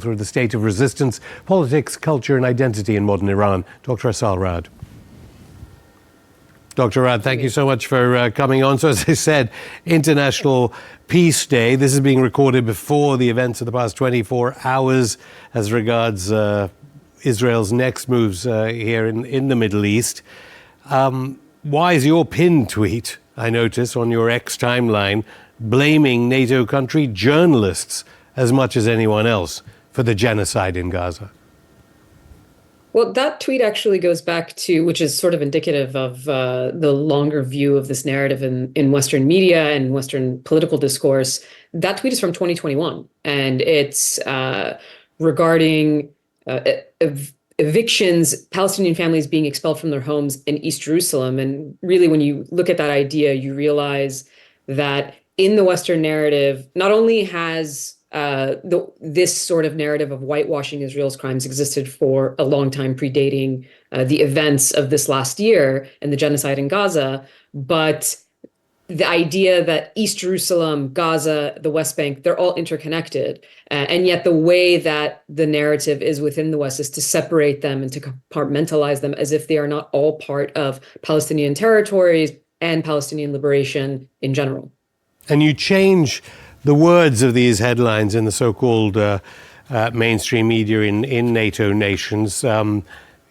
through the state of resistance, politics, culture and identity in modern Iran. Dr. Assal Rad. Dr. Rad, thank you so much for coming on. So as I said, International Peace Day. This is being recorded before the events of the past 24 hours as regards Israel's next moves here in the Middle East. Why is your pinned tweet, I notice, on your X timeline, blaming NATO country journalists as much as anyone else for the genocide in Gaza? Well, that tweet actually goes back to, which is sort of indicative of the longer view of this narrative in Western media and Western political discourse. That tweet is from 2021, and it's regarding evictions, Palestinian families being expelled from their homes in East Jerusalem. And really, when you look at that idea, you realize that in the Western narrative, not only has this sort of narrative of whitewashing Israel's crimes existed for a long time, predating the events of this last year and the genocide in Gaza, but the idea that East Jerusalem, Gaza, the West Bank, they're all interconnected. And yet the way that the narrative is within the West is to separate them and to compartmentalize them as if they are not all part of Palestinian territories and Palestinian liberation in general. And you change the words of these headlines in the so-called mainstream media in NATO nations.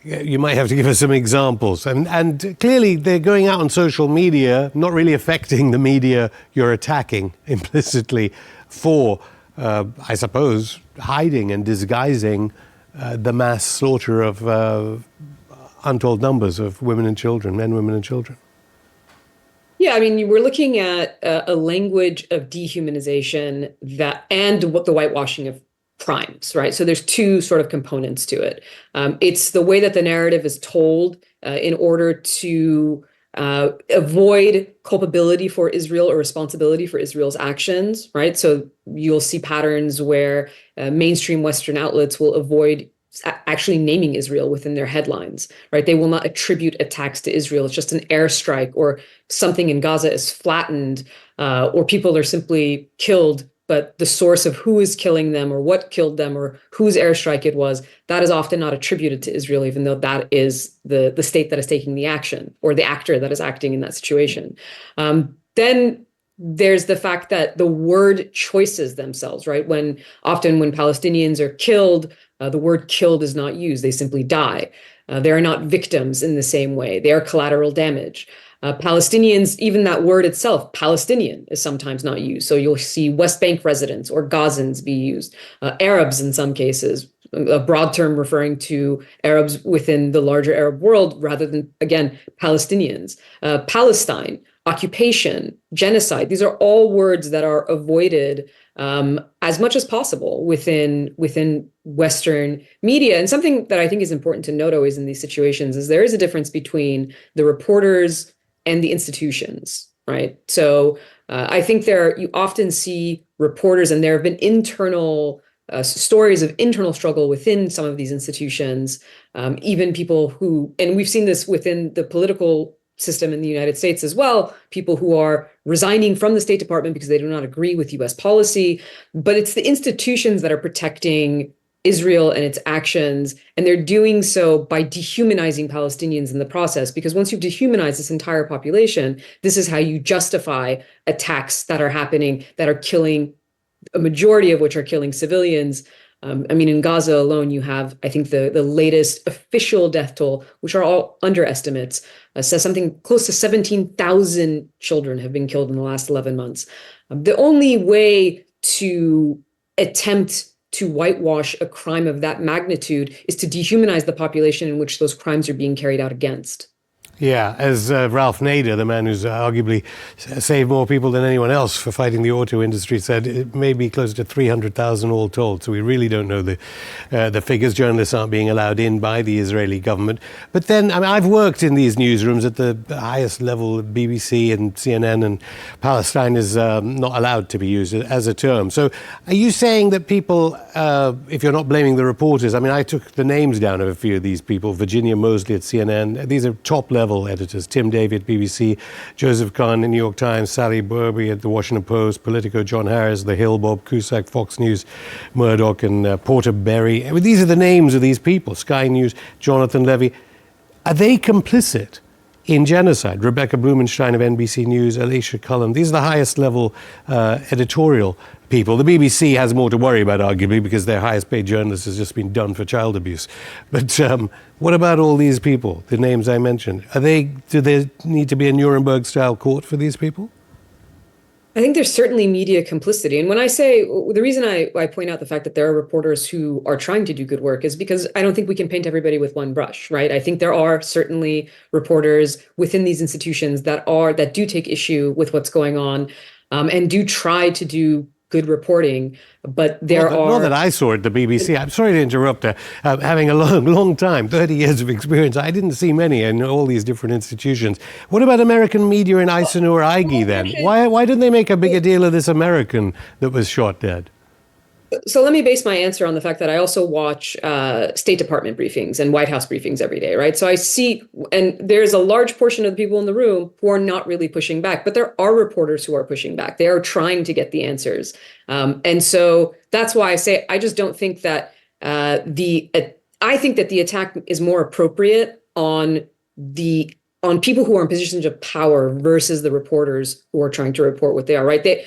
You might have to give us some examples. And clearly they're going out on social media, not really affecting the media you're attacking implicitly for, I suppose, hiding and disguising the mass slaughter of untold numbers of women and children, men, women and children. Yeah, I mean, we're looking at a language of dehumanization and what the whitewashing of crimes, right? So there's two sort of components to it. It's the way that the narrative is told in order to avoid culpability for Israel or responsibility for Israel's actions, right? So you'll see patterns where mainstream Western outlets will avoid actually naming Israel within their headlines, right? They will not attribute attacks to Israel. It's just an airstrike, or something in Gaza is flattened, or people are simply killed, but the source of who is killing them or what killed them or whose airstrike it was, that is often not attributed to Israel, even though that is the state that is taking the action or the actor that is acting in that situation. Then there's the fact that the word choices themselves, right? Often when Palestinians are killed, the word killed is not used. They simply die. They are not victims in the same way. They are collateral damage. Palestinians, even that word itself, Palestinian, is sometimes not used. So you'll see West Bank residents or Gazans be used. Arabs in some cases, a broad term referring to Arabs within the larger Arab world rather than, again, Palestinians. Palestine, occupation, genocide, these are all words that are avoided as much as possible within Western media. And something that I think is important to note always in these situations is there is a difference between the reporters and the institutions, right? So I think you often see reporters, and there have been internal stories of internal struggle within some of these institutions, even people who, and we've seen this within the political system in the United States as well, people who are resigning from the State Department because they do not agree with US policy, but it's the institutions that are protecting Israel and its actions, and they're doing so by dehumanizing Palestinians in the process, because once you've dehumanized this entire population, this is how you justify attacks that are happening, that are killing, a majority of which are killing civilians. I mean, in Gaza alone, you have, I think, the latest official death toll, which are all underestimates, says something close to 17,000 children have been killed in the last 11 months. The only way to attempt to whitewash a crime of that magnitude is to dehumanize the population in which those crimes are being carried out against. Yeah, as Ralph Nader, the man who's arguably saved more people than anyone else for fighting the auto industry, said it may be close to 300,000 all told. So we really don't know the figures. Journalists aren't being allowed in by the Israeli government. But then, I mean, I've worked in these newsrooms at the highest level, BBC and CNN, and Palestine is not allowed to be used as a term. So are you saying that people, if you're not blaming the reporters, I mean, I took the names down of a few of these people, Virginia Mosley at CNN, these are top level level editors. Tim Davie at BBC, Joseph Kahn, New York Times, Sally Burby at the Washington Post, Politico, John Harris, The Hill, Bob Cusack, Fox News, Murdoch, and Porter Berry. I mean, these are the names of these people. Sky News, Jonathan Levy. Are they complicit in genocide? Rebecca Blumenstein of NBC News, Alicia Cullen. These are the highest level editorial people. The BBC has more to worry about, arguably, because their highest paid journalist has just been done for child abuse. But what about all these people, the names I mentioned? Do there need to be a Nuremberg-style court for these people? I think there's certainly media complicity. And when I say, the reason I point out the fact that there are reporters who are trying to do good work is because I don't think we can paint everybody with one brush, right? I think there are certainly reporters within these institutions that do take issue with what's going on, and do try to do good reporting, but Not that I saw at the BBC. I'm sorry to interrupt. Having a long time, 30 years of experience, I didn't see many in all these different institutions. What about American media in Eisenhower Ige then? Why didn't they make a bigger deal of this American that was shot dead? So let me base my answer on the fact that I also watch State Department briefings and White House briefings every day, right? So I see, and there's a large portion of the people in the room who are not really pushing back, but there are reporters who are pushing back. They are trying to get the answers. And so that's why I say I just don't think that I think that the attack is more appropriate on people who are in positions of power versus the reporters who are trying to report what they are, right?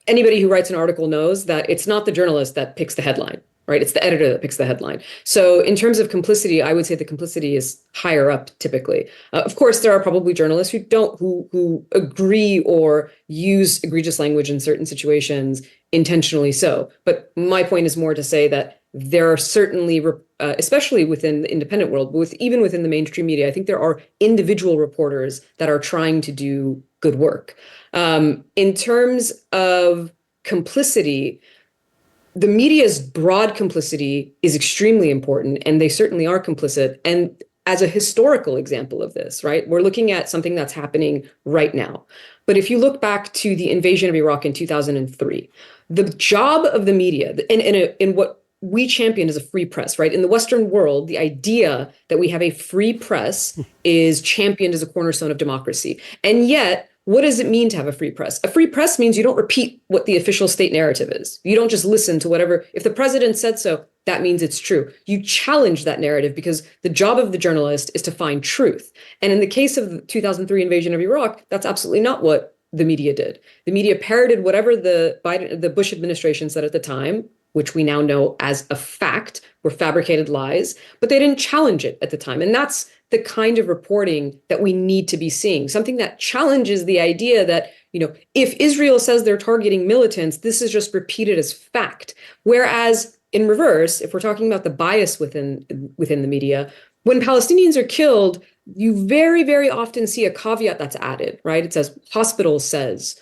Anybody who writes an article knows that it's not the journalist that picks the headline, right? It's the editor that picks the headline. So in terms of complicity, I would say the complicity is higher up typically. Of course, there are probably journalists who agree or use egregious language in certain situations intentionally so. But my point is more to say that there are certainly, especially within the independent world, but even within the mainstream media, I think there are individual reporters that are trying to do good work. In terms of complicity, the media's broad complicity is extremely important, and they certainly are complicit. And as a historical example of this, right, we're looking at something that's happening right now. But if you look back to the invasion of Iraq in 2003, the job of the media, in what we champion as a free press, right? In the Western world, the idea that we have a free press is championed as a cornerstone of democracy. And yet, what does it mean to have a free press? A free press means you don't repeat what the official state narrative is. You don't just listen to whatever. If the president said so, that means it's true. You challenge that narrative because the job of the journalist is to find truth. And in the case of the 2003 invasion of Iraq, that's absolutely not what the media did. The media parroted whatever the Bush administration said at the time, which we now know as a fact were fabricated lies, but they didn't challenge it at the time. And that's the kind of reporting that we need to be seeing, something that challenges the idea that, if Israel says they're targeting militants, this is just repeated as fact. Whereas in reverse, if we're talking about the bias within the media, when Palestinians are killed, you very, very often see a caveat that's added, right? It says, hospital says,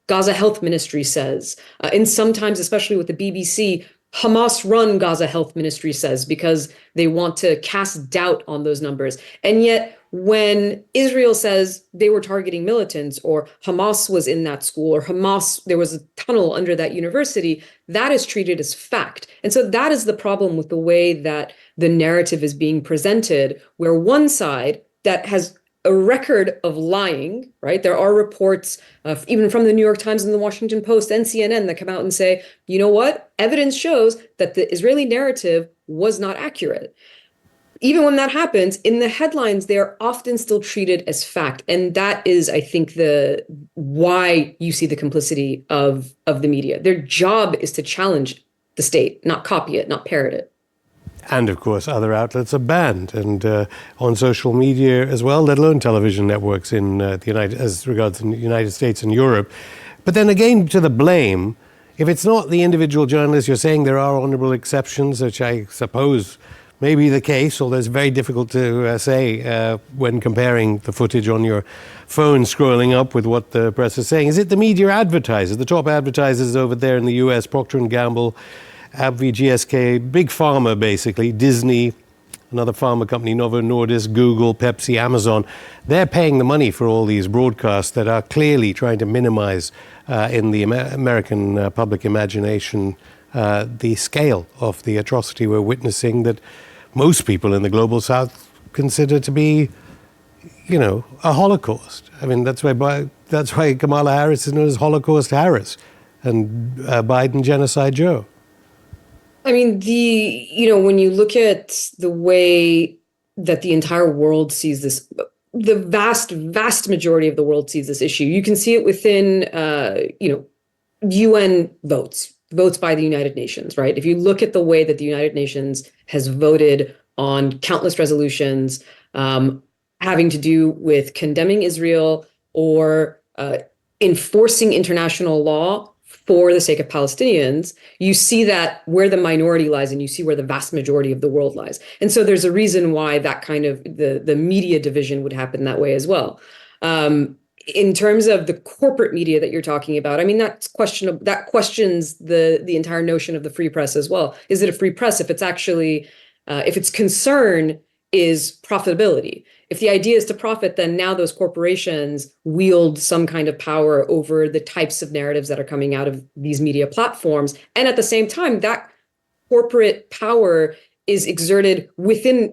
Gaza Health Ministry says, and sometimes, especially with the BBC, Hamas-run Gaza Health Ministry says, because they want to cast doubt on those numbers. And yet, when Israel says they were targeting militants, or Hamas was in that school, or there was a tunnel under that university, that is treated as fact. And so that is the problem with the way that the narrative is being presented, where one side that has a record of lying, right? There are reports, even from the New York Times and the Washington Post and CNN, that come out and say, you know what? Evidence shows that the Israeli narrative was not accurate. Even when that happens, in the headlines, they are often still treated as fact. And that is, I think, why you see the complicity of the media. Their job is to challenge the state, not copy it, not parrot it. And, of course, other outlets are banned, and on social media as well, let alone television networks as regards the United States and Europe. But then again, to the blame, if it's not the individual journalists, you're saying there are honorable exceptions, which I suppose may be the case, although it's very difficult to say when comparing the footage on your phone scrolling up with what the press is saying. Is it the media advertisers, the top advertisers over there in the US, Procter & Gamble, AbbVie, GSK, big pharma basically, Disney, another pharma company, Novo Nordisk, Google, Pepsi, Amazon? They're paying the money for all these broadcasts that are clearly trying to minimize in the American public imagination the scale of the atrocity we're witnessing that most people in the global south consider to be a Holocaust. I mean, that's why Kamala Harris is known as Holocaust Harris and Biden Genocide Joe. I mean, when you look at the way that the entire world sees this, the vast majority of the world sees this issue, you can see it within, UN votes by the United Nations, right? If you look at the way that the United Nations has voted on countless resolutions having to do with condemning Israel or enforcing international law for the sake of Palestinians, you see that where the minority lies and you see where the vast majority of the world lies. And so there's a reason why that kind of the media division would happen that way as well. In terms of the corporate media that you're talking about, I mean, that's questionable. That questions the entire notion of the free press as well. Is it a free press if it's actually, if its concern is profitability? If the idea is to profit, then now those corporations wield some kind of power over the types of narratives that are coming out of these media platforms. And at the same time, that corporate power is exerted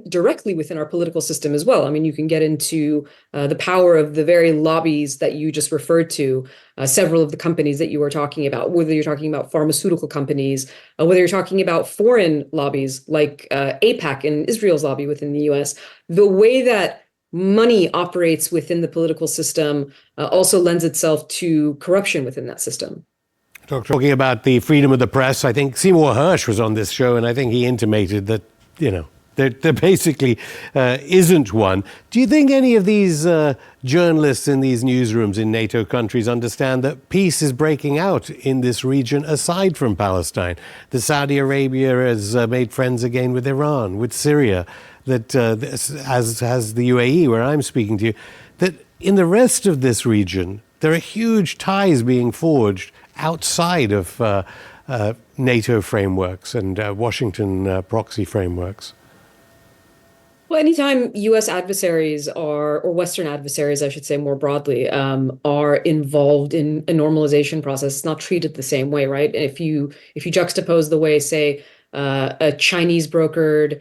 directly within our political system as well. I mean, you can get into the power of the very lobbies that you just referred to, several of the companies that you were talking about, whether you're talking about pharmaceutical companies, whether you're talking about foreign lobbies like AIPAC and Israel's lobby within the US. The way that money operates within the political system also lends itself to corruption within that system. Talking about the freedom of the press, I think Seymour Hersh was on this show, and I think he intimated that, there basically isn't one. Do you think any of these journalists in these newsrooms in NATO countries understand that peace is breaking out in this region aside from Palestine? That Saudi Arabia has made friends again with Iran, with Syria, that as has the UAE, where I'm speaking to you, that in the rest of this region, there are huge ties being forged outside of NATO frameworks and Washington proxy frameworks? Well, anytime U.S. adversaries or Western adversaries, I should say more broadly, are involved in a normalization process, it's not treated the same way, right? And if you juxtapose the way, say, a Chinese brokered,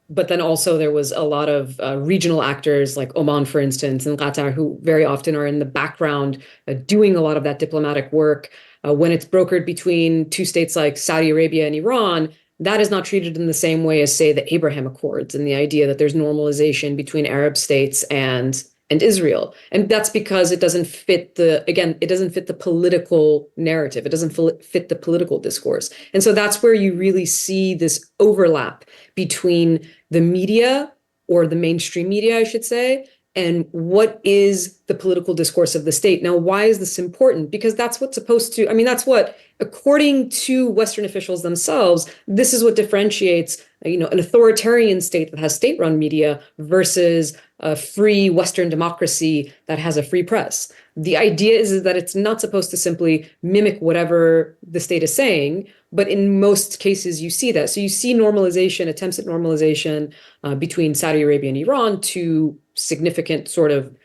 but then also there was a lot of regional actors like Oman, for instance, and Qatar, who very often are in the background doing a lot of that diplomatic work. When it's brokered between two states like Saudi Arabia and Iran, that is not treated in the same way as, say, the Abraham Accords and the idea that there's normalization between Arab states and Israel. And that's because it doesn't fit the political narrative. It doesn't fit the political discourse. And so that's where you really see this overlap between the media, or the mainstream media, I should say, and what is the political discourse of the state. Now, why is this important? Because that's what's that's what, according to Western officials themselves, this is what differentiates, an authoritarian state that has state-run media versus a free Western democracy that has a free press. The idea is that it's not supposed to simply mimic whatever the state is saying, but in most cases you see that. So you see normalization, attempts at normalization between Saudi Arabia and Iran, two significant sort of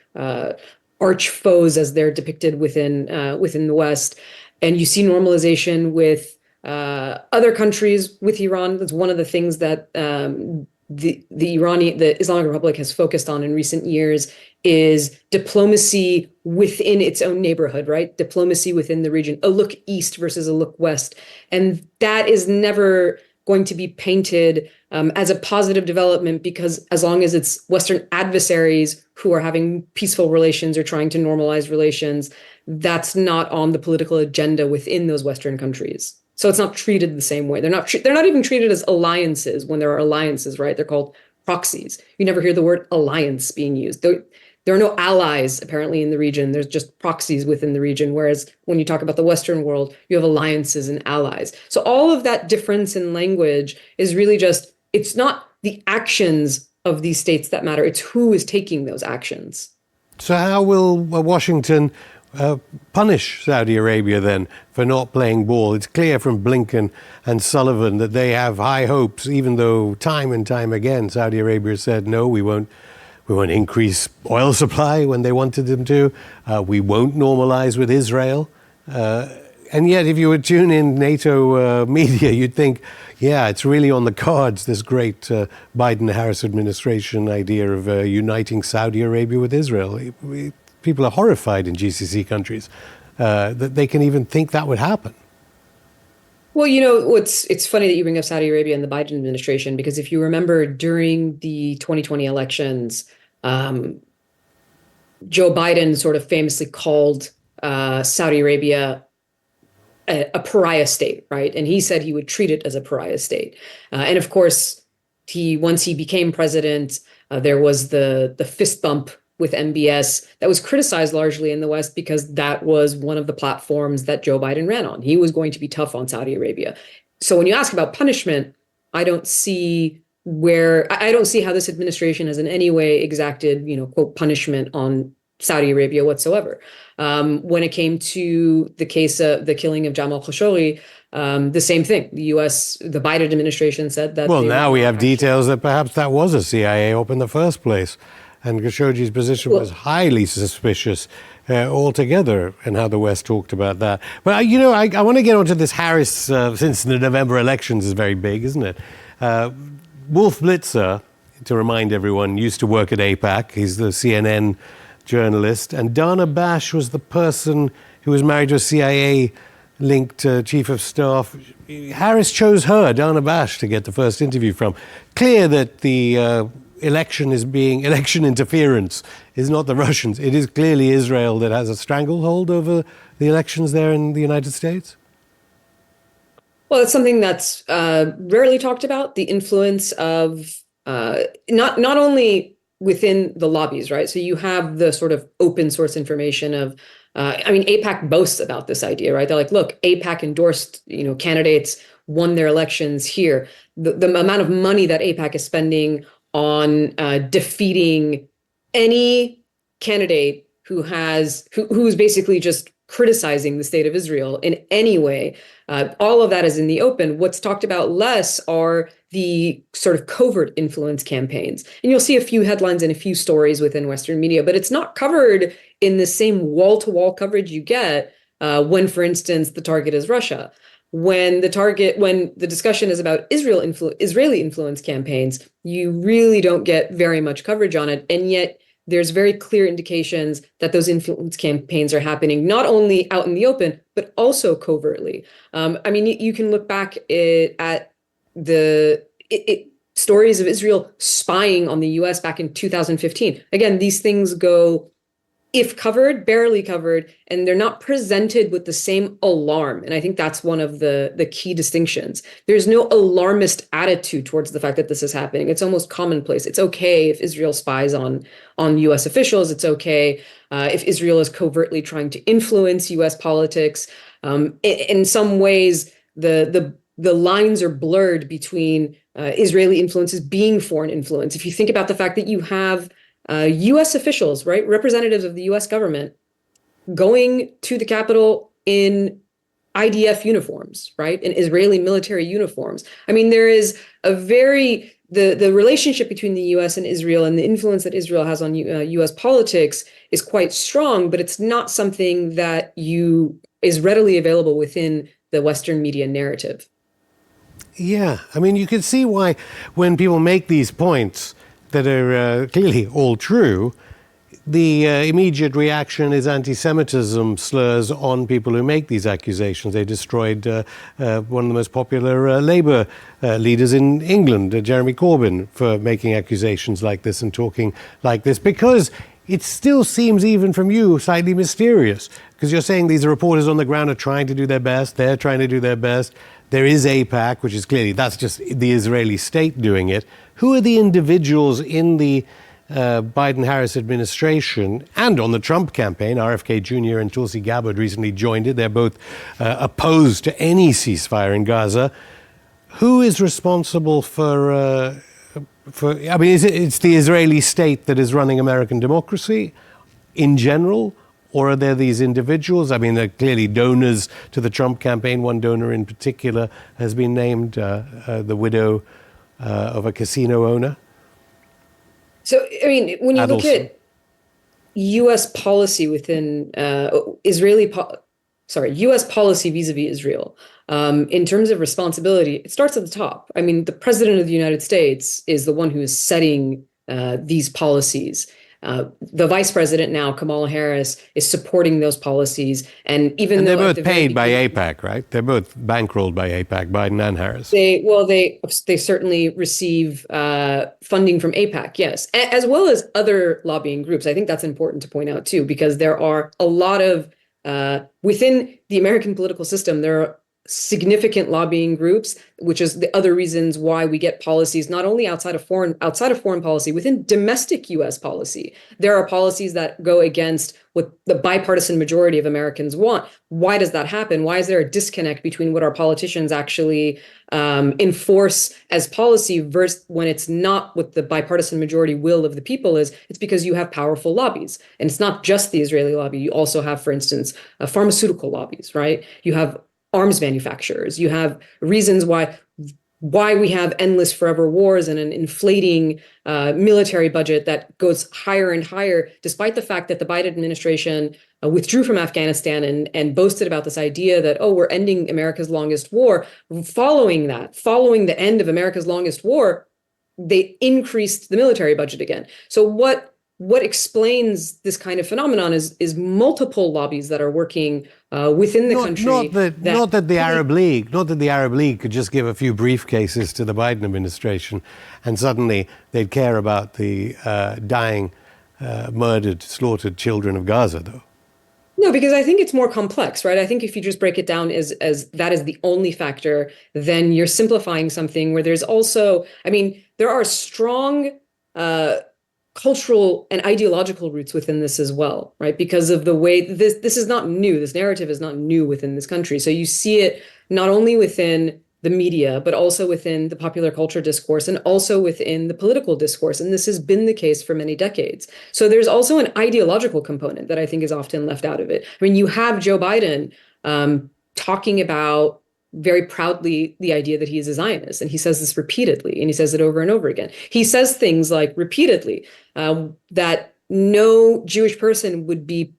arch foes as they're depicted within the West. And you see normalization with other countries, with Iran. That's one of the things that the Islamic Republic has focused on in recent years, is diplomacy within its own neighborhood, right? Diplomacy within the region, a look east versus a look west. And that is never going to be painted as a positive development, because as long as it's Western adversaries who are having peaceful relations or trying to normalize relations, that's not on the political agenda within those Western countries. So it's not treated the same way. They're not even treated as alliances when there are alliances, right? They're called proxies. You never hear the word alliance being used. There are no allies apparently in the region. There's just proxies within the region. Whereas when you talk about the Western world, you have alliances and allies. So all of that difference in language is really just, it's not the actions of these states that matter. It's who is taking those actions. So how will Washington punish Saudi Arabia then for not playing ball? It's clear from Blinken and Sullivan that they have high hopes, even though time and time again Saudi Arabia said, no, we won't increase oil supply when they wanted them to. We won't normalize with Israel. And yet, if you would tune in NATO media, you'd think, yeah, it's really on the cards, this great Biden-Harris administration idea of uniting Saudi Arabia with Israel. People are horrified in GCC countries that they can even think that would happen. Well, it's funny that you bring up Saudi Arabia and the Biden administration, because if you remember during the 2020 elections, Joe Biden sort of famously called Saudi Arabia a pariah state, right? And he said he would treat it as a pariah state. And of course, once he became president, there was the fist bump with MBS that was criticized largely in the West because that was one of the platforms that Joe Biden ran on. He was going to be tough on Saudi Arabia. So when you ask about punishment, I don't see how this administration has in any way exacted, quote, punishment on Saudi Arabia whatsoever. When it came to the case of the killing of Jamal Khashoggi, the same thing. The Biden administration said that. Well, now we have details that perhaps that was a CIA op in the first place. And Khashoggi's position was highly suspicious altogether, and how the West talked about that. But, I want to get onto this Harris, since the November elections is very big, isn't it? Wolf Blitzer, to remind everyone, used to work at AIPAC. He's the CNN journalist. And Dana Bash was the person who was married to a CIA-linked chief of staff. Harris chose her, Dana Bash, to get the first interview from. Clear that the election interference is not the Russians. It is clearly Israel that has a stranglehold over the elections there in the United States. Well, it's something that's rarely talked about, the influence of not only within the lobbies, right? So you have the sort of open source information of, AIPAC boasts about this idea, right? They're like, look, AIPAC endorsed, candidates, won their elections here. The amount of money that AIPAC is spending on defeating any candidate who's basically just criticizing the state of Israel in any way. All of that is in the open. What's talked about less are the sort of covert influence campaigns. And you'll see a few headlines and a few stories within Western media, but it's not covered in the same wall-to-wall coverage you get when, for instance, the target is Russia. When the discussion is about Israeli influence campaigns, you really don't get very much coverage on it. And yet there's very clear indications that those influence campaigns are happening not only out in the open, but also covertly. You can look back at the stories of Israel spying on the US back in 2015. Again, these things go, if covered, barely covered, and they're not presented with the same alarm. And I think that's one of the key distinctions. There's no alarmist attitude towards the fact that this is happening. It's almost commonplace. It's okay if Israel spies on US officials. It's okay if Israel is covertly trying to influence US politics. In some ways, the lines are blurred between Israeli influences being foreign influence. If you think about the fact that you have US officials, right, representatives of the US government going to the Capitol in IDF uniforms, right, in Israeli military uniforms. There is the relationship between the US and Israel and the influence that Israel has on US politics is quite strong, but it's not something that is readily available within the Western media narrative. Yeah, you can see why when people make these points that are clearly all true, the immediate reaction is anti-Semitism slurs on people who make these accusations. They destroyed one of the most popular Labour leaders in England, Jeremy Corbyn, for making accusations like this and talking like this, because it still seems, even from you, slightly mysterious, because you're saying these reporters on the ground are trying to do their best, they're trying to do their best. There is AIPAC, which is clearly, that's just the Israeli state doing it. Who are the individuals in the Biden-Harris administration and on the Trump campaign? RFK Jr. and Tulsi Gabbard recently joined it. They're both opposed to any ceasefire in Gaza. Who is responsible for it's the Israeli state that is running American democracy in general? Or are there these individuals? There are clearly donors to the Trump campaign. One donor in particular has been named the widow of a casino owner. So, when you look at U.S. policy within Israeli U.S. policy vis-a-vis Israel, in terms of responsibility, it starts at the top. I mean, the president of the United States is the one who is setting these policies. The vice president now, Kamala Harris, is supporting those policies. And even And though they're at both the very paid by beginning, AIPAC, right? They're both bankrolled by AIPAC, Biden and Harris. they certainly receive funding from AIPAC, yes, as well as other lobbying groups. I think that's important to point out too, because there are a lot of within the American political system, there are significant lobbying groups, which is the other reasons why we get policies not only outside of foreign policy, within domestic U.S. policy. There are policies that go against what the bipartisan majority of Americans want. Why does that happen? Why is there a disconnect between what our politicians actually enforce as policy versus when it's not what the bipartisan majority will of the people is? It's because you have powerful lobbies. And it's not just the Israeli lobby. You also have, for instance, pharmaceutical lobbies, right? You have arms manufacturers. You have reasons why we have endless forever wars and an inflating military budget that goes higher and higher, despite the fact that the Biden administration withdrew from Afghanistan and boasted about this idea that, oh, we're ending America's longest war. Following the end of America's longest war, they increased the military budget again. So what explains this kind of phenomenon is multiple lobbies that are working within the country. Not that the Arab League could just give a few briefcases to the Biden administration, and suddenly they'd care about the dying, murdered, slaughtered children of Gaza, though. No, because I think it's more complex, right? I think if you just break it down as that is the only factor, then you're simplifying something where there's also, I mean, there are strong cultural and ideological roots within this as well, right? Because of the way this is not new. This narrative is not new within this country. So you see it not only within the media, but also within the popular culture discourse and also within the political discourse. And this has been the case for many decades. So there's also an ideological component that I think is often left out of it. I mean, you have Joe Biden talking about very proudly the idea that he is a Zionist. And he says this repeatedly, and he says it over and over again. He says things like repeatedly that no Jewish person would be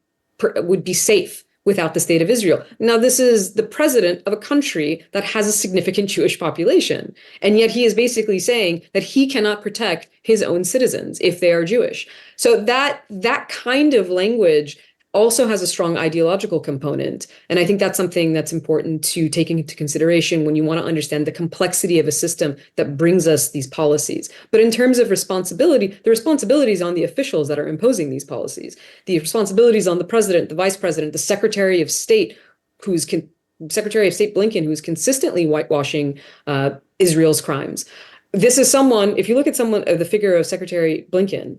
safe without the state of Israel. Now, this is the president of a country that has a significant Jewish population. And yet he is basically saying that he cannot protect his own citizens if they are Jewish. So that kind of language also has a strong ideological component. And I think that's something that's important to take into consideration when you want to understand the complexity of a system that brings us these policies. But in terms of responsibility, the responsibility is on the officials that are imposing these policies. The responsibility is on the president, the vice president, the Secretary of State, Secretary of State Blinken, who's consistently whitewashing Israel's crimes. This is someone, if you look at the figure of Secretary Blinken,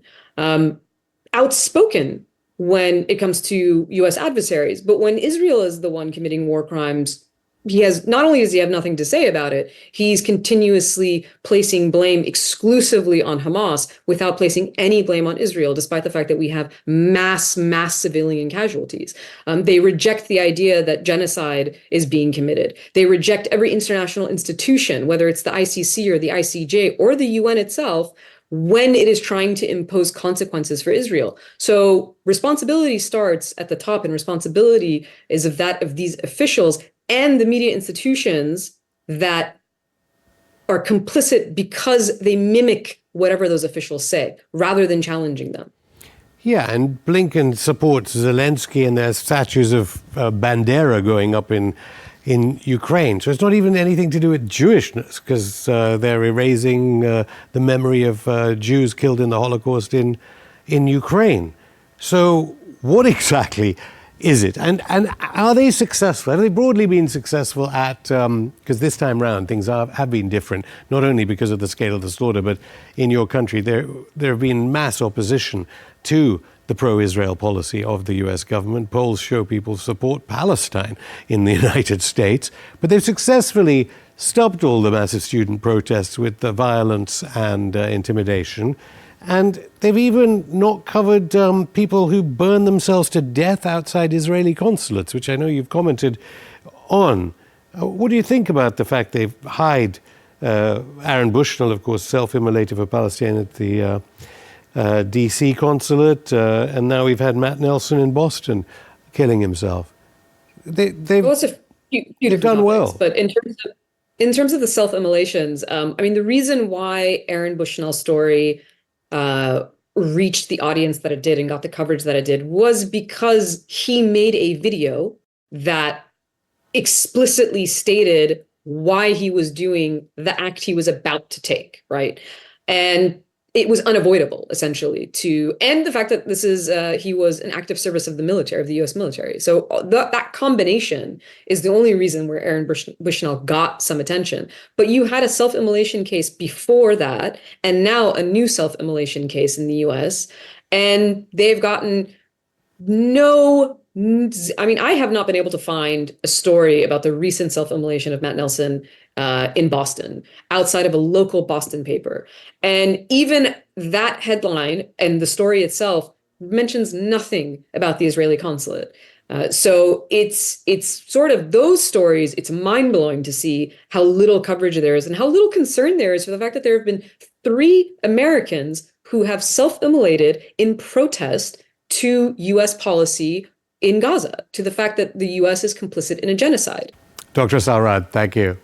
outspoken when it comes to U.S. adversaries. But when Israel is the one committing war crimes, not only does he have nothing to say about it, he's continuously placing blame exclusively on Hamas without placing any blame on Israel, despite the fact that we have mass civilian casualties. They reject the idea that genocide is being committed. They reject every international institution, whether it's the ICC or the ICJ or the UN itself, when it is trying to impose consequences for Israel. So responsibility starts at the top, and responsibility is of these officials and the media institutions that are complicit because they mimic whatever those officials say, rather than challenging them. Yeah, and Blinken supports Zelensky, and there's statues of Bandera going up in Ukraine. So it's not even anything to do with Jewishness, because they're erasing the memory of Jews killed in the Holocaust in Ukraine. So what exactly is it? And are they successful? Have they broadly been successful at, because this time round things have been different, not only because of the scale of the slaughter, but in your country there have been mass opposition to the pro-Israel policy of the US government. Polls show people support Palestine in the United States, but they've successfully stopped all the massive student protests with the violence and intimidation. And they've even not covered people who burn themselves to death outside Israeli consulates, which I know you've commented on. What do you think about the fact they've hired Aaron Bushnell, of course, self-immolated for Palestine at the DC consulate, and now we've had Matt Nelson in Boston killing himself? they've Well, it's a few they've different done topics, well. but in terms of the self-immolations, I mean, the reason why Aaron Bushnell's story uh, reached the audience that it did and got the coverage that it did was because he made a video that explicitly stated why he was doing the act he was about to take, right? And it was unavoidable, essentially, and the fact that this is he was an active service of the military, of the U.S. military. So that combination is the only reason where Aaron Bushnell got some attention. But you had a self-immolation case before that, and now a new self-immolation case in the U.S., and they've gotten no, I mean, I have not been able to find a story about the recent self-immolation of Matt Nelson in Boston outside of a local Boston paper. And even that headline and the story itself mentions nothing about the Israeli consulate. So it's sort of those stories. It's mind-blowing to see how little coverage there is and how little concern there is for the fact that there have been 3 Americans who have self-immolated in protest to U.S. policy in Gaza, to the fact that the U.S. is complicit in a genocide. Dr. Assal Rad, thank you.